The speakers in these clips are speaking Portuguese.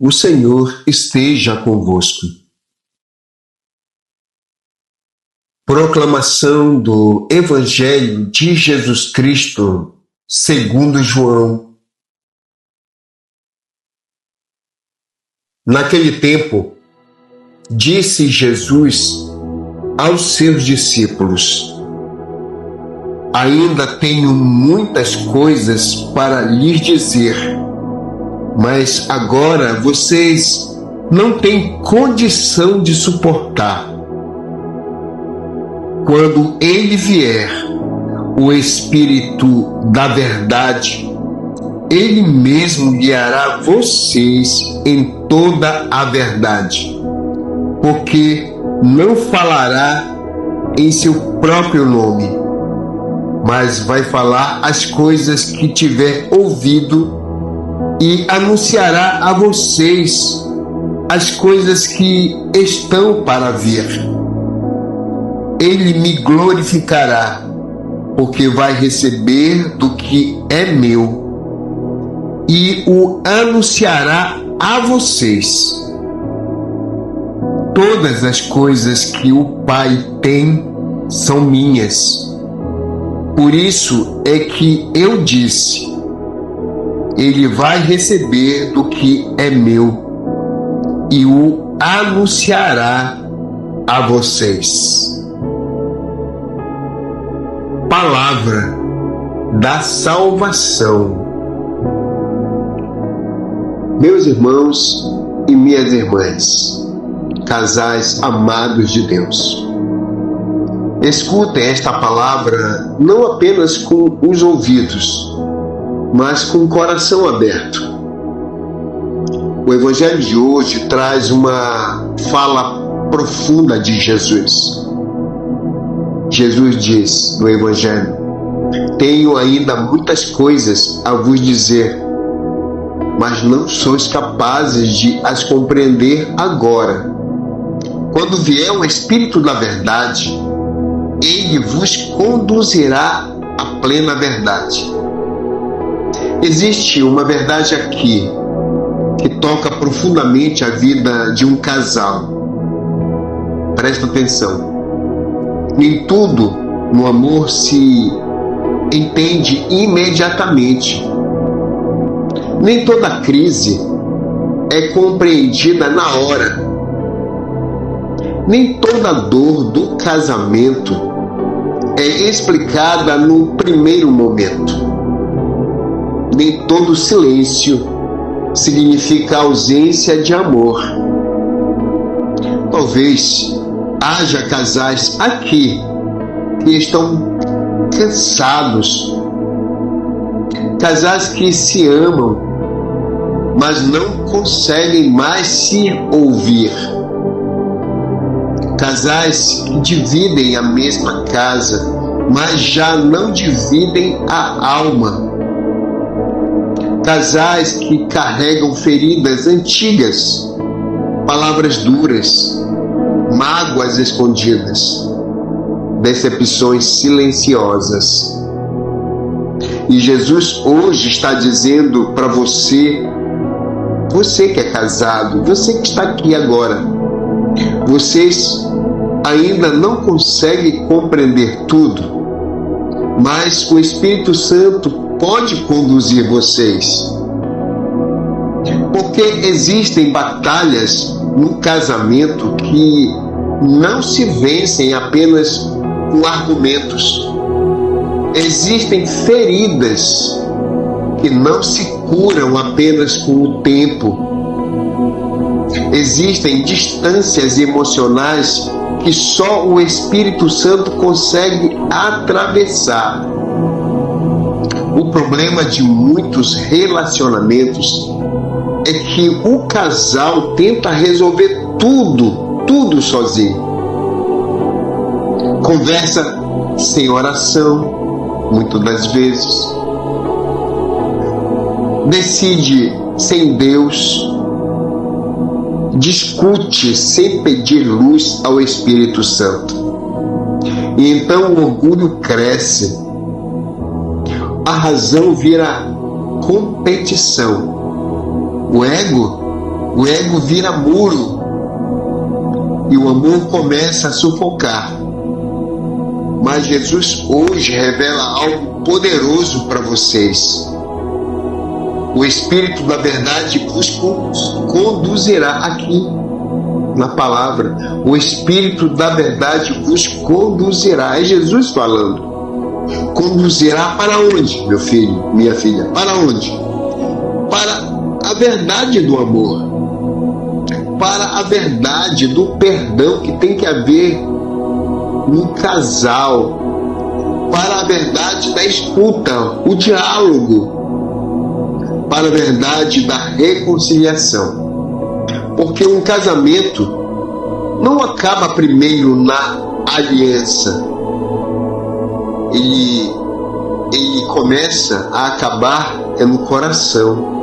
O Senhor esteja convosco. Proclamação do Evangelho de Jesus Cristo, segundo João. Naquele tempo, disse Jesus aos seus discípulos: Ainda tenho muitas coisas para lhes dizer, mas agora vocês não têm condição de suportar. Quando ele vier, o Espírito da Verdade, ele mesmo guiará vocês em toda a verdade, porque não falará em seu próprio nome, mas vai falar as coisas que tiver ouvido e anunciará a vocês as coisas que estão para vir. Ele me glorificará, porque vai receber do que é meu e o anunciará a vocês. Todas as coisas que o Pai tem são minhas. Por isso é que eu disse: Ele vai receber do que é meu e o anunciará a vocês. Palavra da salvação. Meus irmãos e minhas irmãs, casais amados de Deus, escutem esta palavra não apenas com os ouvidos, mas com o coração aberto. O Evangelho de hoje traz uma fala profunda de Jesus. Jesus diz no Evangelho: Tenho ainda muitas coisas a vos dizer, mas não sois capazes de as compreender agora. Quando vier o Espírito da Verdade, ele vos conduzirá à plena verdade. Existe uma verdade aqui que toca profundamente a vida de um casal. Presta atenção. Nem tudo no amor se entende imediatamente. Nem toda crise é compreendida na hora. Nem toda dor do casamento é explicada no primeiro momento. Nem todo silêncio significa ausência de amor. Talvez haja casais aqui que estão cansados, casais que se amam, mas não conseguem mais se ouvir, casais que dividem a mesma casa, mas já não dividem a alma, casais que carregam feridas antigas, palavras duras, mágoas escondidas, decepções silenciosas. E Jesus hoje está dizendo para você, você que é casado, você que está aqui agora, vocês ainda não conseguem compreender tudo, mas o Espírito Santo pode conduzir vocês. Porque existem batalhas no casamento que não se vencem apenas com argumentos. Existem feridas que não se curam apenas com o tempo. Existem distâncias emocionais que só o Espírito Santo consegue atravessar. O problema de muitos relacionamentos é que o casal tenta resolver tudo sozinho. Conversa sem oração, muitas das vezes. Decide sem Deus. Discute sem pedir luz ao Espírito Santo. E então o orgulho cresce. A razão vira competição. O ego O ego vira muro e o amor começa a sufocar. Mas Jesus hoje revela algo poderoso para vocês. O Espírito da Verdade vos conduzirá aqui na palavra. O Espírito da Verdade vos conduzirá. É Jesus falando. Conduzirá para onde, meu filho, minha filha? Para onde? Para a verdade do amor. Para a verdade do perdão que tem que haver no casal. Para a verdade da escuta, o diálogo. Para a verdade da reconciliação. Porque um casamento não acaba primeiro na aliança. Ele começa a acabar no coração.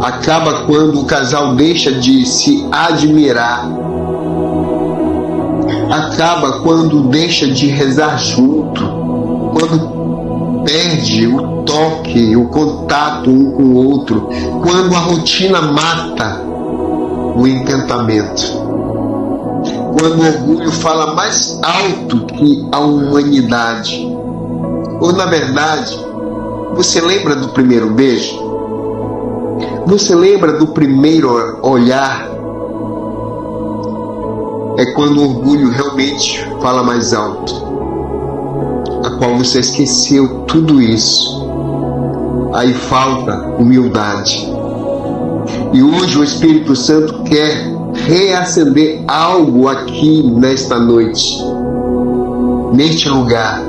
Acaba quando o casal deixa de se admirar. Acaba quando deixa de rezar junto. Quando perde o toque, o contato um com o outro. Quando a rotina mata o encantamento. Quando o orgulho fala mais alto que a humanidade. Ou, na verdade, você lembra do primeiro beijo? Você lembra do primeiro olhar? É quando o orgulho realmente fala mais alto, a qual você esqueceu tudo isso. Aí falta humildade. E hoje o Espírito Santo quer reacender algo aqui nesta noite, neste lugar.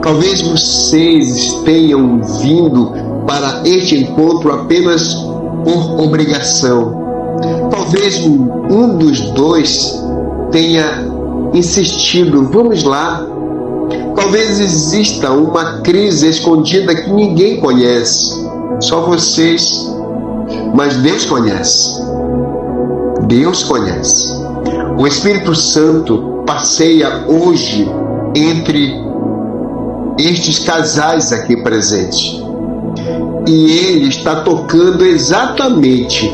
Talvez vocês tenham vindo para este encontro apenas por obrigação. Talvez um dos dois tenha insistido, vamos lá. Talvez exista uma crise escondida que ninguém conhece, só vocês, mas Deus conhece. Deus conhece. O Espírito Santo passeia hoje entre estes casais aqui presentes. E Ele está tocando exatamente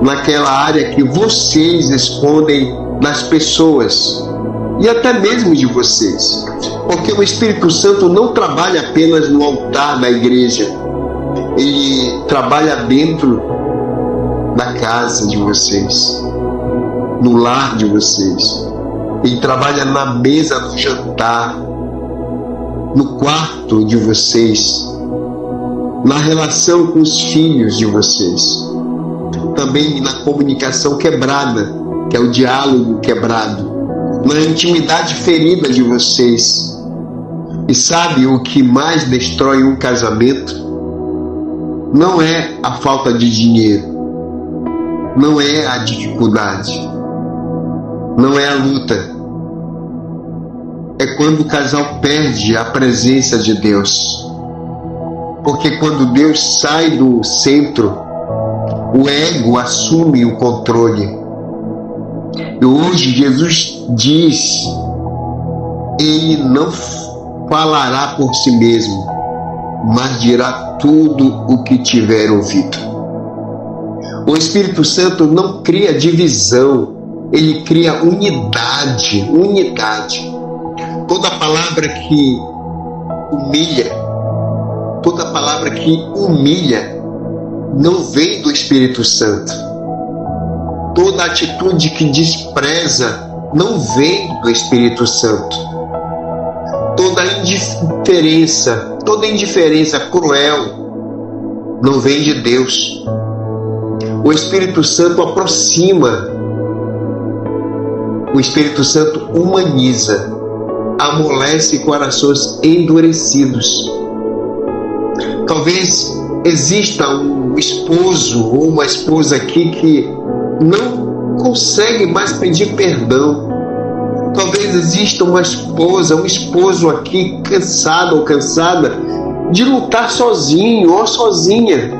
naquela área que vocês escondem nas pessoas e até mesmo de vocês. Porque o Espírito Santo não trabalha apenas no altar da igreja. Ele trabalha dentro da casa de vocês, no lar de vocês. Ele trabalha na mesa do jantar, no quarto de vocês, na relação com os filhos de vocês, também na comunicação quebrada, que é o diálogo quebrado, na intimidade ferida de vocês. E sabe o que mais destrói um casamento? Não é a falta de dinheiro, não é a dificuldade, não é a luta. É quando o casal perde a presença de Deus. Porque quando Deus sai do centro, o ego assume o controle. E hoje Jesus diz, Ele não falará por si mesmo, mas dirá tudo o que tiver ouvido. O Espírito Santo não cria divisão, Ele cria unidade. Toda palavra que humilha não vem do Espírito Santo. Toda atitude que despreza não vem do Espírito Santo. Toda indiferença cruel não vem de Deus. O Espírito Santo aproxima. O Espírito Santo humaniza, amolece corações endurecidos. Talvez exista um esposo ou uma esposa aqui que não consegue mais pedir perdão. Talvez exista uma esposa, um esposo aqui cansado ou cansada de lutar sozinho ou sozinha.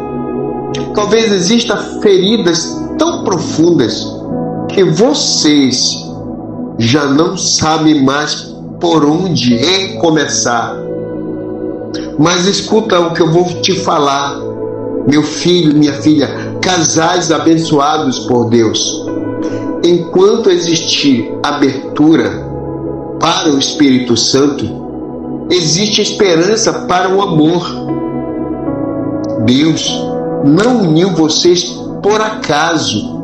Talvez exista feridas tão profundas que vocês já não sabem mais por onde recomeçar. Mas escuta o que eu vou te falar, meu filho, minha filha. casais abençoados por Deus. Enquanto existir abertura para o Espírito Santo, existe esperança para o amor. Deus não uniu vocês por acaso.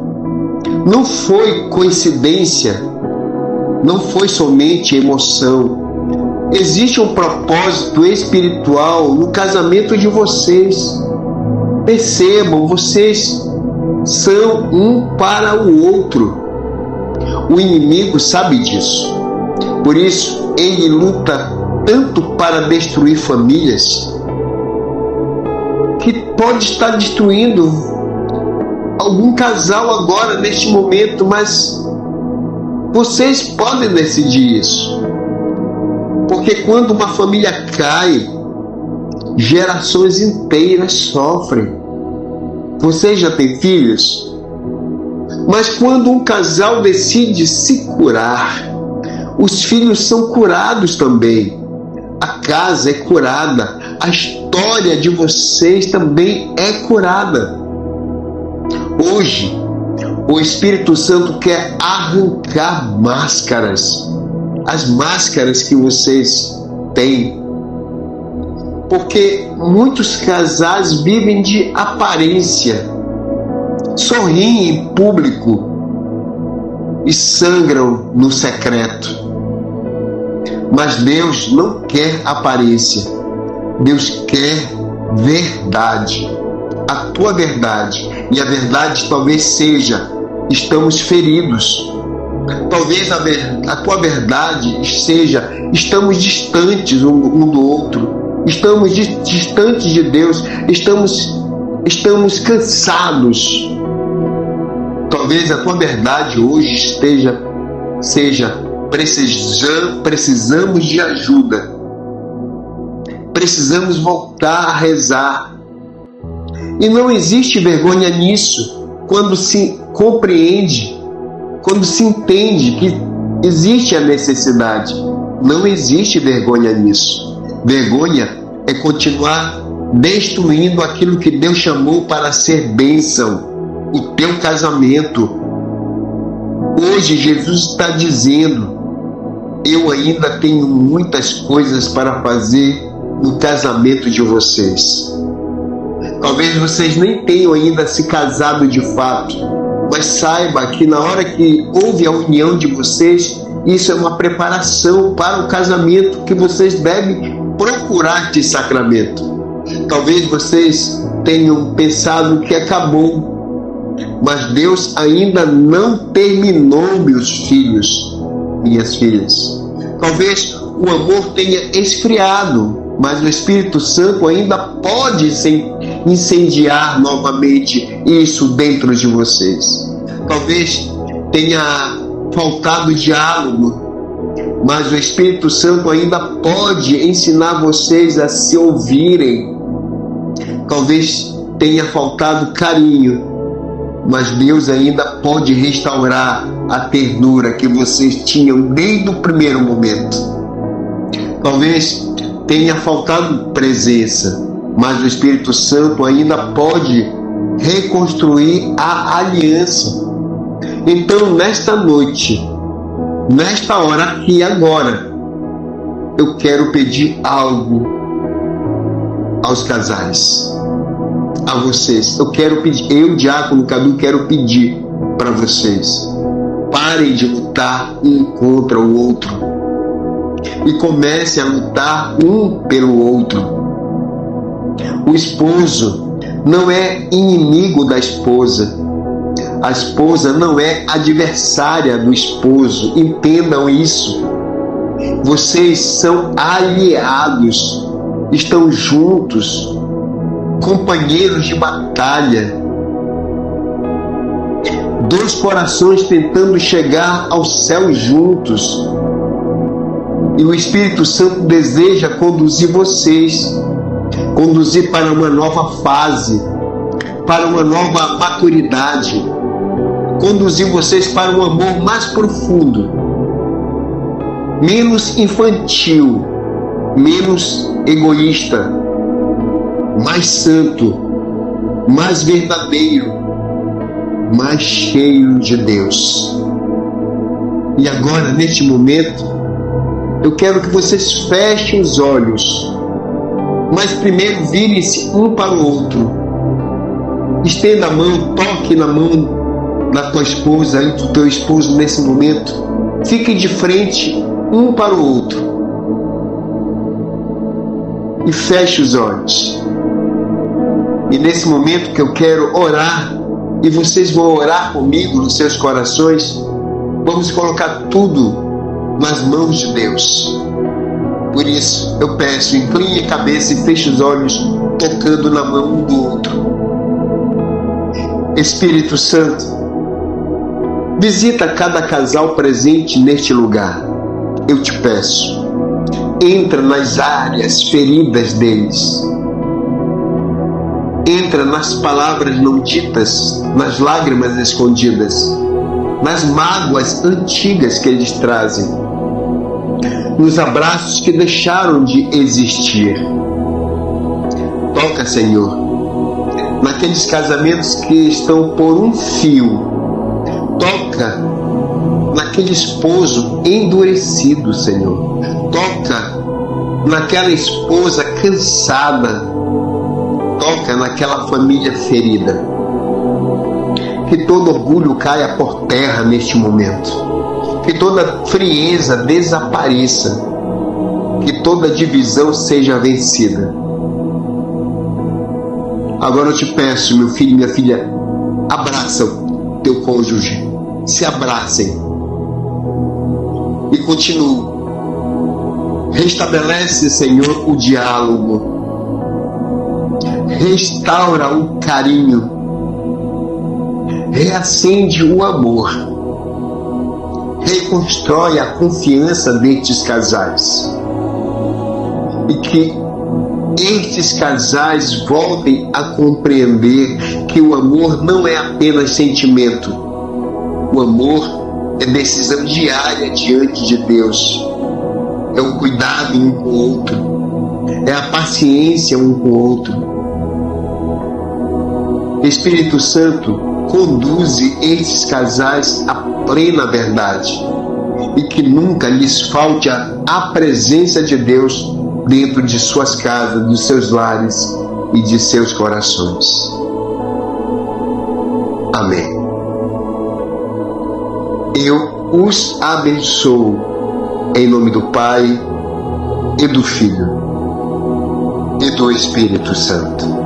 Não foi coincidência. Não foi somente emoção. Existe um propósito espiritual no casamento de vocês. Percebam, vocês são um para o outro. O inimigo sabe disso. Por isso, ele luta tanto para destruir famílias, que pode estar destruindo algum casal agora, neste momento, mas vocês podem decidir isso. Porque quando uma família cai, gerações inteiras sofrem. Vocês já têm filhos? Mas quando um casal decide se curar, os filhos são curados também. A casa é curada. A história de vocês também é curada. Hoje, o Espírito Santo quer arrancar máscaras. As máscaras que vocês têm. Porque muitos casais vivem de aparência. Sorriem em público e sangram no secreto. Mas Deus não quer aparência. Deus quer verdade. A tua verdade. E a verdade talvez seja: estamos feridos. Talvez a tua verdade seja: estamos distantes um do outro. Estamos distantes de Deus. Estamos cansados. Talvez a tua verdade hoje seja: precisamos de ajuda. Precisamos voltar a rezar. E não existe vergonha nisso, quando se compreende, quando se entende que existe a necessidade. Não existe vergonha nisso. Vergonha é continuar destruindo aquilo que Deus chamou para ser bênção, o teu casamento. Hoje Jesus está dizendo: eu ainda tenho muitas coisas para fazer no casamento de vocês. Talvez vocês nem tenham ainda se casado de fato, mas saiba que na hora que houve a união de vocês, isso é uma preparação para o casamento que vocês devem procurar de sacramento. Talvez vocês tenham pensado que acabou, mas Deus ainda não terminou, meus filhos, minhas filhas. Talvez o amor tenha esfriado, mas o Espírito Santo ainda pode incendiar novamente isso dentro de vocês. Talvez tenha faltado diálogo, mas o Espírito Santo ainda pode ensinar vocês a se ouvirem. Talvez tenha faltado carinho, mas Deus ainda pode restaurar a ternura que vocês tinham desde o primeiro momento. Talvez tenha faltado presença, mas o Espírito Santo ainda pode reconstruir a aliança. Então, nesta noite, nesta hora aqui agora, eu quero pedir algo aos casais, a vocês. Eu quero pedir, eu, Diácono Cadu, quero pedir para vocês: parem de lutar um contra o outro e comecem a lutar um pelo outro. O esposo não é inimigo da esposa. A esposa não é adversária do esposo. Entendam isso. Vocês são aliados, estão juntos, companheiros de batalha. Dois corações tentando chegar ao céu juntos. E o Espírito Santo deseja conduzir vocês, conduzir para uma nova fase, para uma nova maturidade, conduzir vocês para um amor mais profundo, menos infantil, menos egoísta, mais santo, mais verdadeiro. mais cheio de Deus. E agora, neste momento, eu quero que vocês fechem os olhos, mas primeiro virem-se um para o outro. Estenda a mão, toque na mão da tua esposa e do teu esposo nesse momento. Fiquem de frente um para o outro. E feche os olhos. E nesse momento que eu quero orar, e vocês vão orar comigo nos seus corações, vamos colocar tudo nas mãos de Deus. Por isso eu peço, incline a cabeça e feche os olhos, tocando na mão um do outro. Espírito Santo, visita cada casal presente neste lugar. Eu te peço, entra nas áreas feridas deles. Entra nas palavras não ditas, nas lágrimas escondidas, nas mágoas antigas que eles trazem, nos abraços que deixaram de existir. Toca, Senhor, naqueles casamentos que estão por um fio. Toca naquele esposo endurecido, Senhor. Toca naquela esposa cansada. Toca naquela família ferida. Que todo orgulho caia por terra neste momento. Que toda frieza desapareça. Que toda divisão seja vencida. Agora eu te peço, meu filho e minha filha, abraça o teu cônjuge. Se abracem. E continua. Restabelece, Senhor, o diálogo. Restaura o carinho. Reacende o amor. Reconstrói a confiança destes casais. E que estes casais voltem a compreender que o amor não é apenas sentimento. O amor é decisão diária diante de Deus. É o cuidado um com o outro. É a paciência um com o outro. Espírito Santo, conduze esses casais à plena verdade e que nunca lhes falte a presença de Deus dentro de suas casas, dos seus lares e de seus corações. Amém. Eu os abençoo em nome do Pai e do Filho e do Espírito Santo.